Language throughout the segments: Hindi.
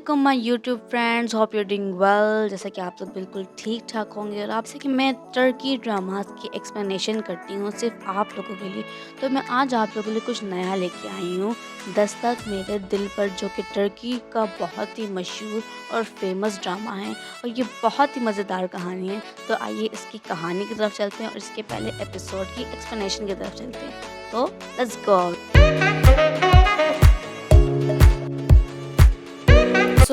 वालेकुम my YouTube friends, hope you doing well. जैसा कि आप सब बिल्कुल ठीक ठाक होंगे और आपसे कि मैं टर्की ड्रामास की एक्सप्लेनेशन करती हूँ सिर्फ आप लोगों के लिए। तो मैं आज आप लोगों के लिए कुछ नया लेके आई हूँ, दस्तक मेरे दिल पर, जो कि टर्की का बहुत ही मशहूर और फेमस ड्रामा है और ये बहुत ही मज़ेदार कहानी है। तो आइए इसकी कहानी की तरफ चलते हैं और इसके पहले एपिसोड की एक्सप्लेनेशन की तरफ चलते हैं। तो लेट्स गो।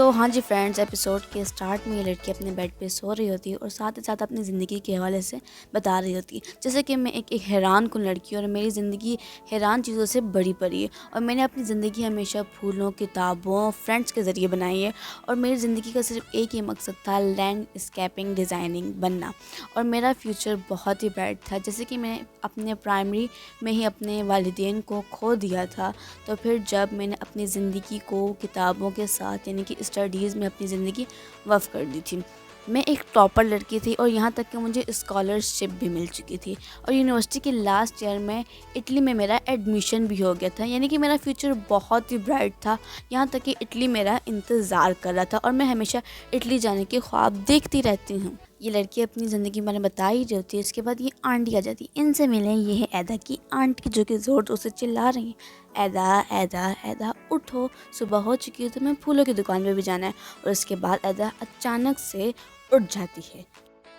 हाँ जी फ्रेंड्स, एपिसोड के स्टार्ट में ये लड़की अपने बेड पे सो रही होती है और साथ ही साथ अपनी ज़िंदगी के हवाले से बता रही होती है। जैसे कि मैं एक हैरान कुन लड़की हूँ और मेरी ज़िंदगी हैरान चीज़ों से भरी पड़ी है और मैंने अपनी ज़िंदगी हमेशा फूलों, किताबों, फ्रेंड्स के ज़रिए बनाई है और मेरी ज़िंदगी का सिर्फ एक ही मकसद था, लैंडस्केपिंग डिज़ाइनिंग बनना। और मेरा फ्यूचर बहुत ही ब्राइट था। जैसे कि मैंने अपने प्राइमरी में ही अपने वालिदैन को खो दिया था, तो फिर जब मैंने अपनी ज़िंदगी को किताबों के साथ यानी कि स्टडीज़ में अपनी ज़िंदगी वफ़ कर दी थी। मैं एक टॉपर लड़की थी और यहाँ तक कि मुझे स्कॉलरशिप भी मिल चुकी थी और यूनिवर्सिटी के लास्ट ईयर में इटली में मेरा एडमिशन भी हो गया था। यानी कि मेरा फ्यूचर बहुत ही ब्राइट था। यहाँ तक कि इटली मेरा इंतज़ार कर रहा था और मैं हमेशा इटली जाने के ख्वाब देखती रहती हूँ। ये लड़की अपनी ज़िंदगी मैंने बता ही रही होती है। इसके बाद ये आंटी आ जाती है, इनसे मिलें। ये है ऐदा की आंटी, जो कि ज़ोर ज़ोर से चिल्ला रही है, ऐदा ऐदा ऐदा उठो, सुबह हो चुकी है, तुम्हें फूलों की दुकान पे भी जाना है। और उसके बाद ऐदा अचानक से उठ जाती है।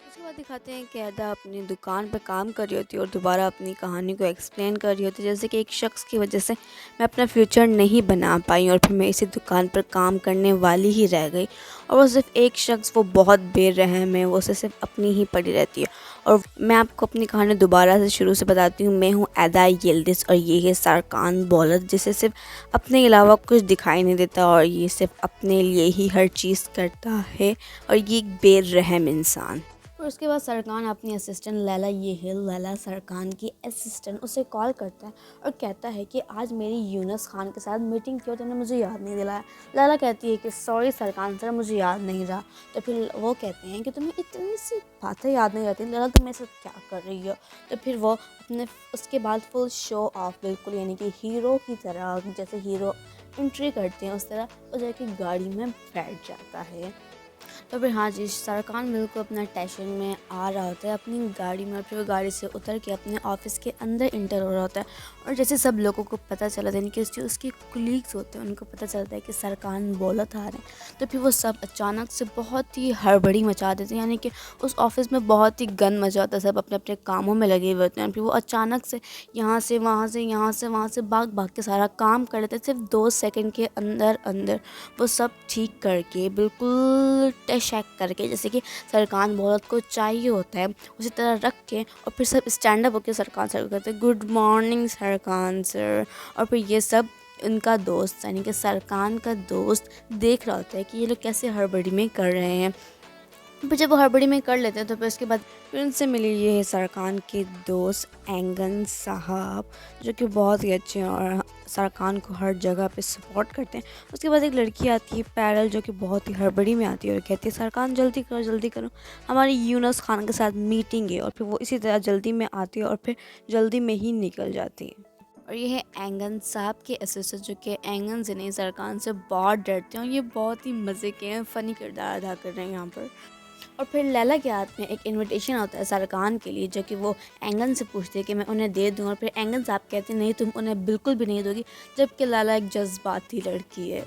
उसके बाद दिखाते हैं कि ऐदा अपनी दुकान पर काम कर रही होती है और दोबारा अपनी कहानी को एक्सप्लेन कर रही होती है। जैसे कि एक शख्स की वजह से मैं अपना फ्यूचर नहीं बना पाई और फिर मैं इसी दुकान पर काम करने वाली ही रह गई। और वो सिर्फ एक शख्स, वो बहुत बेरहम है, वो उसे सिर्फ अपनी ही पड़ी रहती है। और मैं आपको अपनी कहानी दोबारा से शुरू से बताती हूँ। मैं हूँ ऐदा यिल्दिज़ और ये है सरकान बोलत, जिसे सिर्फ अपने अलावा कुछ दिखाई नहीं देता और ये सिर्फ अपने लिए ही हर चीज़ करता है और ये एक बेरहम इंसान। और उसके बाद सरकान अपनी असिस्टेंट लैला, ये है लैला सरकान की असिस्टेंट, उसे कॉल करता है और कहता है कि आज मेरी यूनुस खान के साथ मीटिंग की और तुमने मुझे याद नहीं दिलाया। लैला कहती है कि सॉरी सरकान सर, मुझे याद नहीं रहा। तो फिर वो कहते हैं कि तुम्हें इतनी सी बातें याद नहीं रहती लैला, तुम मेरे साथ क्या कर रही हो। तो फिर वो अपने उसके बाद फुल शो ऑफ, बिल्कुल यानी कि हीरो की तरह, जैसे हीरो एंट्री करते हैं उस तरह वो जाके गाड़ी में बैठ जाता है। तो फिर हाँ जी, सरकान बिल्कुल अपना स्टेशन में आ रहा होता है अपनी गाड़ी में और फिर वो गाड़ी से उतर के अपने ऑफिस के अंदर इंटर हो रहा होता है। और जैसे सब लोगों को पता चला, यानी कि जो उसके कुलीग्स होते हैं उनको पता चलता है कि सरकान बोलत आ रहे हैं, तो फिर वो सब अचानक से बहुत ही हड़बड़ी मचा देते हैं। यानी कि उस ऑफिस में बहुत ही गन मचा होता है, सब अपने अपने कामों में लगे हुए होते हैं। फिर वो अचानक से यहाँ से वहाँ से, यहाँ से वहाँ से भाग भाग के सारा काम कर लेते हैं। सिर्फ 2 सेकंड के अंदर अंदर वो सब ठीक करके, बिल्कुल चेक करके, जैसे कि सरकान बोलत को चाहिए होता है उसी तरह रख के, और फिर सब स्टैंड अप होकर सरकान सर को कहते हैं गुड मॉर्निंग सरकान सर। और फिर ये सब उनका दोस्त यानी कि सरकान का दोस्त देख रहा होता है कि ये लोग कैसे हड़बड़ी में कर रहे हैं। फिर जब वो हड़बड़ी में कर लेते हैं तो फिर उसके बाद फिर उनसे मिली ये है सरकान के दोस्त एंगन साहब, जो कि बहुत ही अच्छे हैं और सरकान को हर जगह पे सपोर्ट करते हैं। उसके बाद एक लड़की आती है पैरल, जो कि बहुत ही हड़बड़ी में आती है और कहती है सरकान जल्दी करो, हमारी यूनुस खान के साथ मीटिंग है। और फिर वो इसी तरह जल्दी में आती है और फिर जल्दी में ही निकल जाती है। और ये है एंगन साहब के असिस्टेंट, जो कि एंगन से नहीं सरकान से बहुत डरते हैं और ये बहुत ही मज़े के हैं, फ़नी किरदार अदा कर रहे हैं यहाँ पर। और फिर लैला के हाथ में एक इनविटेशन होता है सरकान के लिए, जो कि वो एंगन से पूछते हैं कि मैं उन्हें दे दूँ। और फिर एंगन साहब कहते हैं नहीं, तुम उन्हें बिल्कुल भी नहीं दोगी, जबकि लैला एक जज्बाती लड़की है।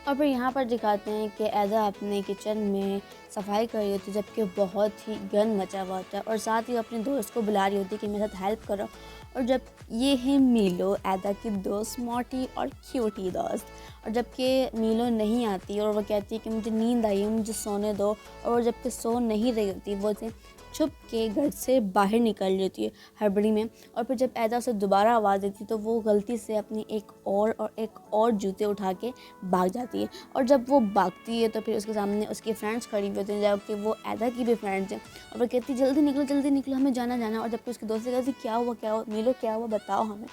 और फिर यहाँ पर दिखाते हैं कि ऐदा अपने किचन में सफाई कर रही होती है, जबकि बहुत ही गन मचा हुआ होता है और साथ ही अपने दोस्त को बुला रही होती है कि मेरे साथ हेल्प करो। और जब ये है मीलो, ऐदा की दोस्त, मोटी और क्यूटी दोस्त। और जबकि मीलो नहीं आती और वो कहती है कि मुझे नींद आई है, मुझे सोने दो। और जबकि सो नहीं रही होती, वो उसे छुप के घर से बाहर निकल जाती है हड़बड़ी में। और फिर जब ऐदा उसे दोबारा आवाज़ देती तो वो गलती से अपनी एक और जूते उठा के भाग जाती है। और जब वो भागती है तो फिर उसके सामने उसके फ्रेंड्स खड़ी हुई होती हैं, जबकि वो ऐदा की भी फ्रेंड्स हैं। और वो कहती जल्दी निकलो, हमें जाना। और जबकि उसके दोस्त कहती क्या हुआ मीलो, क्या हुआ बताओ हमें।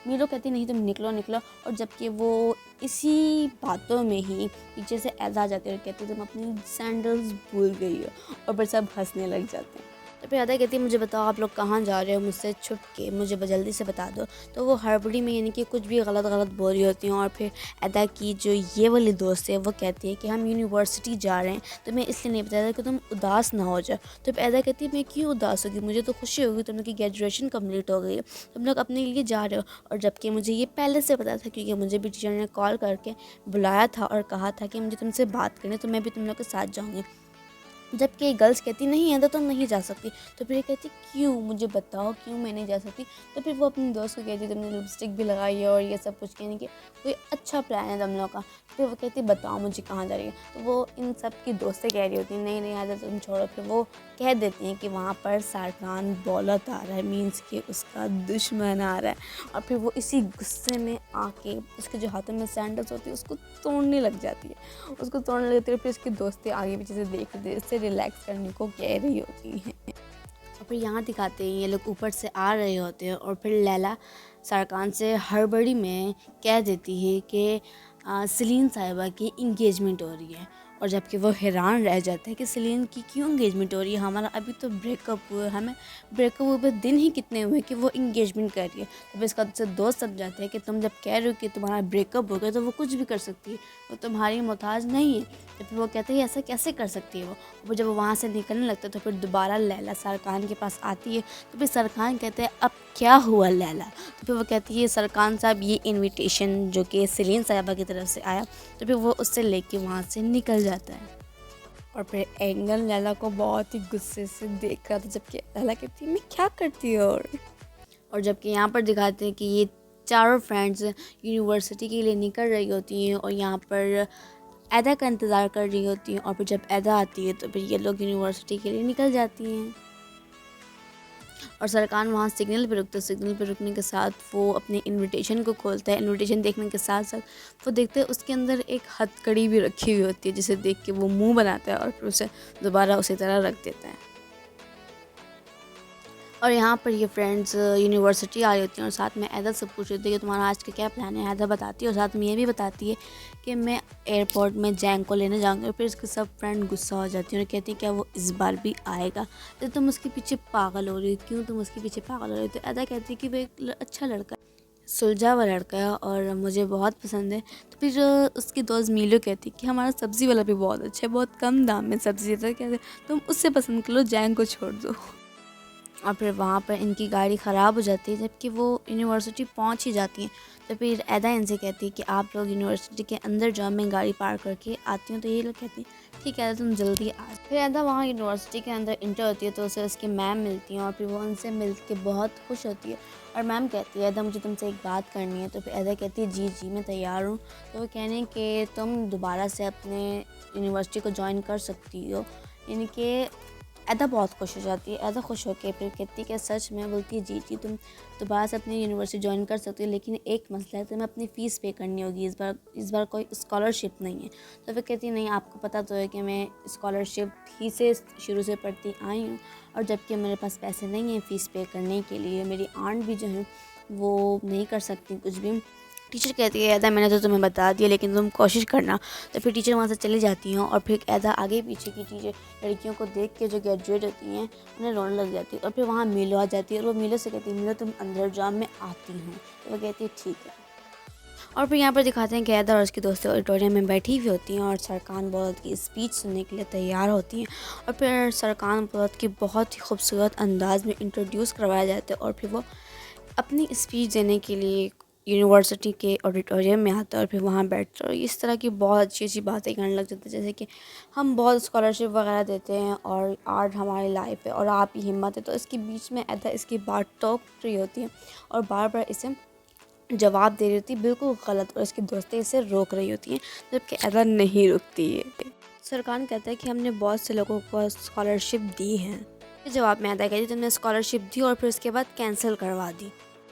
मीलो कहती नहीं, तुम निकलो। और जबकि वो इसी बातों में ही पीछे से ऐदा आ जाती है और कहती तुम अपनी सैंडल्स भूल गई हो। और फिर सब हंसने लग जाते हैं। तो फिर अदा कहती है मुझे बताओ आप लोग कहाँ जा रहे हो मुझसे छुप के, मुझे जल्दी से बता दो। तो वो हड़बड़ी में यानी कि कुछ भी गलत गलत बोल रही होती हैं। और फिर अदा की जो ये वाली दोस्त है वो कहती है कि हम यूनिवर्सिटी जा रहे हैं, तो मैं इसलिए नहीं बताया था कि तुम उदास ना हो जाओ। तो फिर अदा कहती है मैं क्यों उदास होगी, मुझे तो खुशी होगी, तुम लोग की ग्रेजुएशन कंप्लीट हो गई है, तुम लोग अपने लिए जा रहे हो। और जबकि मुझे ये पहले से पता था, क्योंकि मुझे भी टीचर ने कॉल करके बुलाया था और कहा था कि मुझे तुमसे बात करनी, तो मैं भी तुम लोग के साथ जाऊँगी। जबकि गर्ल्स कहती नहीं है तो तुम नहीं जा सकती। तो फिर ये कहती क्यों, मुझे बताओ क्यों मैं नहीं जा सकती। तो फिर वो अपने दोस्त को कहती तुमने लिपस्टिक भी लगाई है और ये सब कुछ, कहने की कोई अच्छा प्लान है तुम लोग का। फिर वो कहती बताओ मुझे कहाँ जा रही है। तो वो इन सब की दोस्तें कह रही होती नहीं नहीं आजा तुम छोड़ो। फिर वो कह देती हैं कि वहाँ पर सरकान दौलत आ रहा है, मीन्स कि उसका दुश्मन आ रहा है। और फिर वो इसी गुस्से में आके उसके जो हाथों में सैंडल्स होती है उसको तोड़ने लग जाती है, उसको तोड़ने लगती है। फिर उसकी दोस्तें आगे पीछे से देख रहे इससे रिलैक्स करने को कह रही होती हैं। और फिर यहाँ दिखाते हैं ये लोग ऊपर से आ रहे होते हैं और फिर लैला सरकान से हड़बड़ी में कह देती है कि सलीन साहिबा की इंगेजमेंट हो रही है। और जबकि वो हैरान रह जाता है कि सलीन की क्यों इंगेजमेंट हो रही है, हमारा अभी तो ब्रेकअप हुआ है, हमें ब्रेकअप हुए दिन ही कितने हुए कि वो इंगेजमेंट कर रही है। तो फिर इसका से दोस्त समझाते हैं कि तुम जब कह रहे हो कि तुम्हारा ब्रेकअप हो गया तो वो कुछ भी कर सकती है, वो तुम्हारी मोहताज नहीं है। तो फिर वो कहते हैं ऐसा कैसे कर सकती है वो जब वो वहाँ से निकलने लगता है तो फिर दोबारा लैला सरकान के पास आती है। तो फिर सरकान कहते हैं अब क्या हुआ लैला। तो फिर वो कहती है सरकान साहब ये इनविटेशन जो कि सलीन साहिबा की तरफ से आया। तो फिर वो उससे लेके वहाँ से निकल जाता है। और फिर एंगल लैला को बहुत ही गुस्से से देख रहा था, जबकि लैला कहती है मैं क्या करती हूँ। और जबकि यहाँ पर दिखाते हैं कि ये चारों फ्रेंड्स यूनिवर्सिटी के लिए निकल रही होती हैं और यहाँ पर अदा का इंतज़ार कर रही होती हैं। और फिर जब अदा आती है तो फिर ये लोग यूनिवर्सिटी के लिए निकल जाती हैं। और सरकान वहाँ सिग्नल पे रुकता है, सिग्नल पे रुकने के साथ वो अपने इनविटेशन को खोलता है। इनविटेशन देखने के साथ साथ वो देखते हैं उसके अंदर एक हथकड़ी भी रखी हुई होती है, जिसे देख के वो मुंह बनाता है और फिर उसे दोबारा उसी तरह रख देता है। और यहाँ पर ये फ्रेंड्स यूनिवर्सिटी आई होती हैं और साथ में अदा से पूछ रही थी कि तुम्हारा आज का क्या प्लान है। अदा बताती है और साथ में ये भी बताती है कि मैं एयरपोर्ट में जैंग को लेने जाऊँगी। और फिर उसके सब फ्रेंड गुस्सा हो जाती हैं और कहती हैं क्या वो इस बार भी आएगा, तो तुम उसके पीछे पागल हो रही हो, क्यों तुम उसके पीछे पागल हो रही हो। तो अदा कहती है कि वो एक अच्छा लड़का है, सुलझा हुआ लड़का है और मुझे बहुत पसंद है। तो फिर उसकी दोस्त मीलो कहती कि हमारा सब्ज़ी वाला भी बहुत अच्छा है, बहुत कम दाम में सब्ज़ी देता है, कहते तुम उससे पसंद कर लो, जैंग को छोड़ दो। और फिर वहाँ पर इनकी गाड़ी ख़राब हो जाती है, जबकि वो यूनिवर्सिटी पहुँच ही जाती हैं। तो फिर अदा इनसे कहती है कि आप लोग यूनिवर्सिटी के अंदर जाओ, मैं गाड़ी पार्क करके आती हूँ। तो ये लोग कहती हैं ठीक है अदा तुम जल्दी आ। फिर अदा वहाँ यूनिवर्सिटी के अंदर इंटर होती है तो उसे उसकी मैम मिलती हैं और फिर वो उनसे मिल के बहुत खुश होती है। और मैम कहती है अदा मुझे तुमसे एक बात करनी है। तो फिर अदा कहती है जी जी मैं तैयार हूँ। तो वो कहने कि तुम दोबारा से अपने यूनिवर्सिटी को ज्वाइन कर सकती हो, यानी कि अदा बहुत खुश हो जाती है। अदा खुश होकर फिर कहती है कि सच में, बोलती है जी जी तुम दोबारा से अपनी यूनिवर्सिटी ज्वाइन कर सकती हो, लेकिन एक मसला है तुम्हें अपनी फ़ीस पे करनी होगी, इस बार कोई स्कॉलरशिप नहीं है। तो फिर कहती है नहीं आपको पता तो है कि मैं स्कॉलरशिप ही से शुरू से पढ़ती आई हूँ और जबकि मेरे पास पैसे नहीं हैं फ़ीस पे करने के लिए, मेरी आंट भी जो है वो नहीं कर सकती कुछ भी। टीचर कहती है अदा मैंने तो तुम्हें बता दिया लेकिन तुम कोशिश करना। तो फिर टीचर वहाँ से चली जाती हैं और फिर अदा आगे पीछे की टीचर लड़कियों को देख के जो ग्रेजुएट होती हैं उन्हें रोने लग जाती है। और फिर वहाँ मीलो आ जाती है और वो मीलो से कहती है मीलो तुम अंदर जाओ मैं आती हूँ। तो वो कहती है ठीक है। और फिर यहाँ पर दिखाते हैं कि अदा और उसकी दोस्तें ऑडिटोरियम में बैठी हुई होती हैं और सरकान बहुत की स्पीच सुनने के लिए तैयार होती हैं। और फिर सरकान बहुत की बहुत ही खूबसूरत अंदाज में इंट्रोड्यूस करवाया जाता है और फिर वो अपनी स्पीच देने के लिए यूनिवर्सिटी के ऑडिटोरियम में आता है और फिर वहाँ बैठता है और इस तरह की बहुत अच्छी अच्छी बातें करने लग जाते हैं, जैसे कि हम बहुत स्कॉलरशिप वगैरह देते हैं और आर्ट हमारी लाइफ है और आप ही हिम्मत है। तो इसके बीच में अदा इसकी बात टोक रही होती है और बार बार इसे जवाब दे रही होती है बिल्कुल गलत, और इसकी दोस्तें इसे रोक रही होती हैं जबकि अदा नहीं रुकती है। सरकार कहता है कि हमने बहुत से लोगों को स्कॉलरशिप दी है। जवाब में अदा कहती तुमने स्कॉलरशिप दी और फिर उसके बाद कैंसिल करवा दी।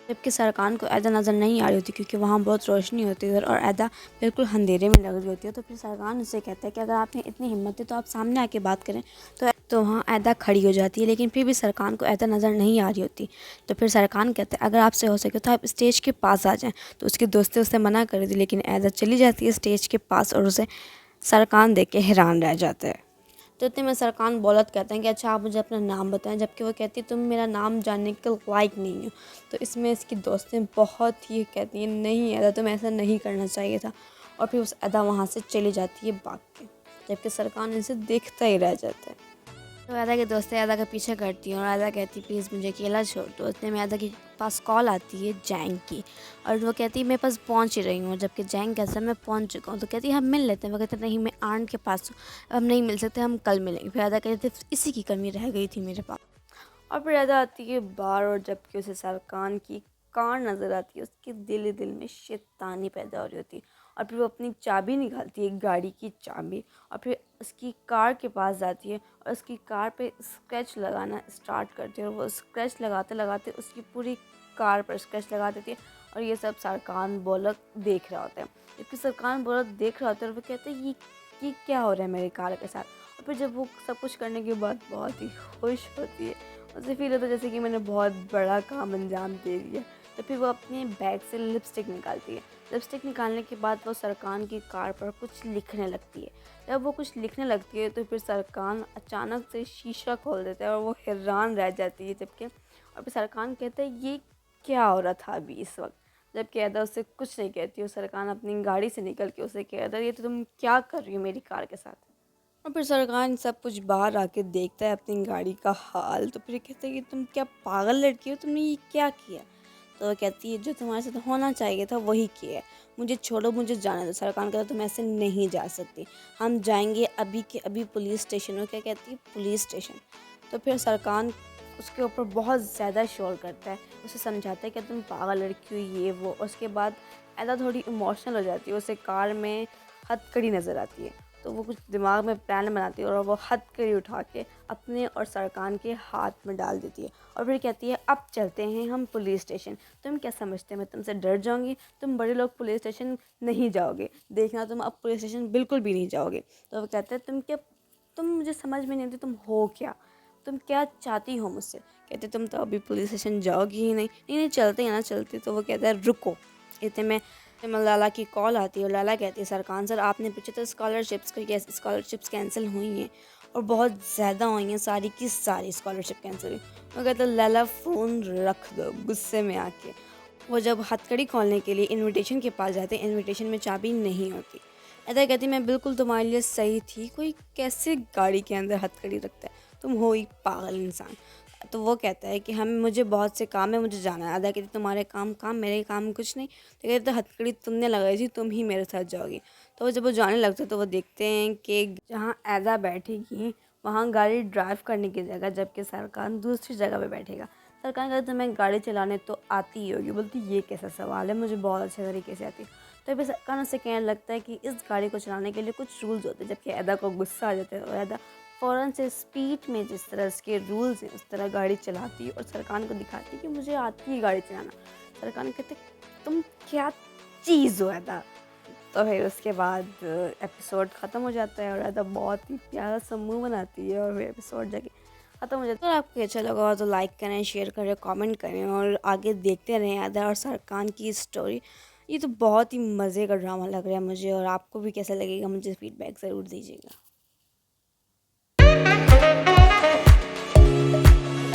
जबकि सरकान को अदा नज़र नहीं आ रही होती क्योंकि वहाँ बहुत रोशनी होती है और अदा बिल्कुल अंधेरे में लग रही होती है। तो फिर सरकान उससे कहता है कि अगर आपने इतनी हिम्मत है तो आप सामने आके बात करें। तो वहाँ अदा खड़ी हो जाती है लेकिन फिर भी सरकान को अदा नज़र नहीं आ रही होती। तो फिर सरकान कहते हैं अगर आपसे हो सके तो आप स्टेज के पास आ जाएँ। तो उसके दोस्तें उससे मना कर रही थी लेकिन अदा चली जाती है स्टेज के पास और उसे सरकान देख के हैरान रह जाता है। तो इतने में सरकान बोलत कहते हैं कि अच्छा आप मुझे अपना नाम बताएं, जबकि वो कहती है तुम मेरा नाम जानने के लायक नहीं हो। तो इसमें इसकी दोस्तें बहुत ही कहती हैं नहीं अदा तुम्हें ऐसा नहीं करना चाहिए था, और फिर उस अदा वहाँ से चली जाती है भाग के, जबकि सरकान इनसे देखता ही रह जाता है। तो अदा की दोस्तें अदा का पीछे करती हैं और अदा कहती प्लीज़ मुझे अकेला छोड़ दो। इतने में अदा के पास कॉल आती है जैंग की, और वो कहती है मेरे पास पहुंच ही रही हूँ, जबकि जैंग कहता है मैं पहुंच चुका हूँ। तो कहती है हम मिल लेते हैं। वो कहते नहीं मैं आंट के पास हूँ, अब हम नहीं मिल सकते, हम कल मिलेंगे। फिर अदा कहते इसी की कमी रह गई थी मेरे पास। और फिर अदा आती है बाहर, और जबकि उसे सरकान की कार नज़र आती है, उसके दिल ही दिल में शैतानी पैदा हो रही होती है। और फिर वो अपनी चाबी निकालती है, गाड़ी की चाबी, और फिर उसकी कार के पास जाती है और उसकी कार पे स्क्रैच लगाना स्टार्ट करती है। और वो स्क्रैच लगाते लगाते उसकी पूरी कार पर स्क्रैच लगा देती है, और ये सब सरकान बोलक देख रहा होता है। जबकि सरकान बोलक देख रहा होता है और वो कहते हैं ये क्या हो रहा है मेरी कार के साथ। और फिर जब वो सब कुछ करने के बाद बहुत ही खुश होती है, उसे फील होता है जैसे कि मैंने बहुत बड़ा काम अंजाम दे दिया। तो फिर वो अपने बैग से लिपस्टिक निकालती है। लिपस्टिक निकालने के बाद वो सरकान की कार पर कुछ लिखने लगती है। जब वो कुछ लिखने लगती है तो फिर सरकान अचानक से शीशा खोल देता है और वो हैरान रह जाती है। जबकि और फिर सरकान कहता है ये क्या हो रहा था अभी इस वक्त। जबकि अदा उससे कुछ नहीं कहती और सरकान अपनी गाड़ी से निकल के उसे कहता है ये तो तुम क्या कर रही हो मेरी कार के साथ। और फिर सरकान सब कुछ बाहर आके देखता है अपनी गाड़ी का हाल। तो फिर कहता है कि तुम क्या पागल लड़की हो, तुमने ये क्या किया। तो वो कहती है जो तुम्हारे साथ होना चाहिए था वही किया है, मुझे छोड़ो, मुझे जाने दो। सरकान कहता तुम ऐसे नहीं जा सकती, हम जाएंगे अभी के अभी पुलिस स्टेशन। और क्या कहती है पुलिस स्टेशन। तो फिर सरकान उसके ऊपर बहुत ज़्यादा शोर करता है, उसे समझाता है कि तुम पागल लड़की हो ये वो। उसके बाद ऐदा थोड़ी इमोशनल हो जाती है, उसे कार में हथकड़ी नज़र आती है। तो वो कुछ दिमाग में प्लान बनाती है और वो हथकड़ी उठा के अपने और सरकान के हाथ में डाल देती है। और फिर कहती है अब चलते हैं हम पुलिस स्टेशन। तुम क्या समझते हो मैं तुमसे डर जाऊंगी? तुम बड़े लोग पुलिस स्टेशन नहीं जाओगे, देखना तुम अब पुलिस स्टेशन बिल्कुल भी नहीं जाओगे। तो वो कहते हैं तुम मुझे समझ में नहीं आती, तुम हो क्या, तुम क्या चाहती हो मुझसे। कहते तुम तो अभी पुलिस स्टेशन जाओगी ही नहीं। नहीं नहीं चलते हैं ना चलते। तो वो कहता है रुको। इतने में लाला की कॉल आती है और लाला कहती है सरकान सर आपने पूछा था स्कॉलरशिप्स को, यस स्कॉलरशिप्स कैंसिल हुई हैं और बहुत ज़्यादा हुई हैं, सारी की सारी स्कॉलरशिप कैंसिल हुई। वो कहता है लाला फ़ोन रख दो गुस्से में आके। वो जब हथकड़ी खोलने के लिए इनविटेशन के पास जाते हैं, इनविटेशन में चाबी नहीं होती। ऐसा कहती मैं बिल्कुल तुम्हारे लिए सही थी, कोई कैसे गाड़ी के अंदर हथकड़ी रखता है, तुम हो ही पागल इंसान। तो वो कहता है कि हम मुझे बहुत से काम है, मुझे जाना है। आधा कहती तुम्हारे काम काम मेरे काम कुछ नहीं। तो कहते हथकड़ी तुमने लगाई थी, तुम ही मेरे साथ जाओगी। तो जब वो जाने लगते तो वो देखते हैं कि जहाँ ऐदा बैठेगी वहाँ गाड़ी ड्राइव करने की जगह, जबकि सरकान दूसरी जगह पे बैठेगा। सरकार कहते तुम्हें गाड़ी चलाने तो आती ही होगी। बोलती ये कैसा सवाल है, मुझे बहुत अच्छे तरीके से आती है। तो फिर सरकार उससे कहने लगता है कि इस गाड़ी को चलाने के लिए कुछ रूल्स होते हैं। जबकि ऐदा को गुस्सा आ जाता है और ऐदा फ़ौरन से स्पीड में जिस तरह उसके रूल्स हैं उस तरह गाड़ी चलाती है और सरकान को दिखाती है कि मुझे आती है गाड़ी चलाना। सरकान कहते तुम क्या चीज़ हो ऐदा। तो फिर उसके बाद एपिसोड ख़त्म हो जाता है और ऐदा बहुत ही प्यारा सा मुँह बनाती है और फिर एपिसोड जाके ख़त्म हो जाता है। अगर आपको अच्छा लगा हो तो लाइक करें, शेयर करें, कमेंट करें और आगे देखते रहें ऐदा और सरकान की स्टोरी। ये तो बहुत ही मज़े का ड्रामा लग रहा है मुझे, और आपको भी कैसा लगेगा मुझे फीडबैक ज़रूर दीजिएगा।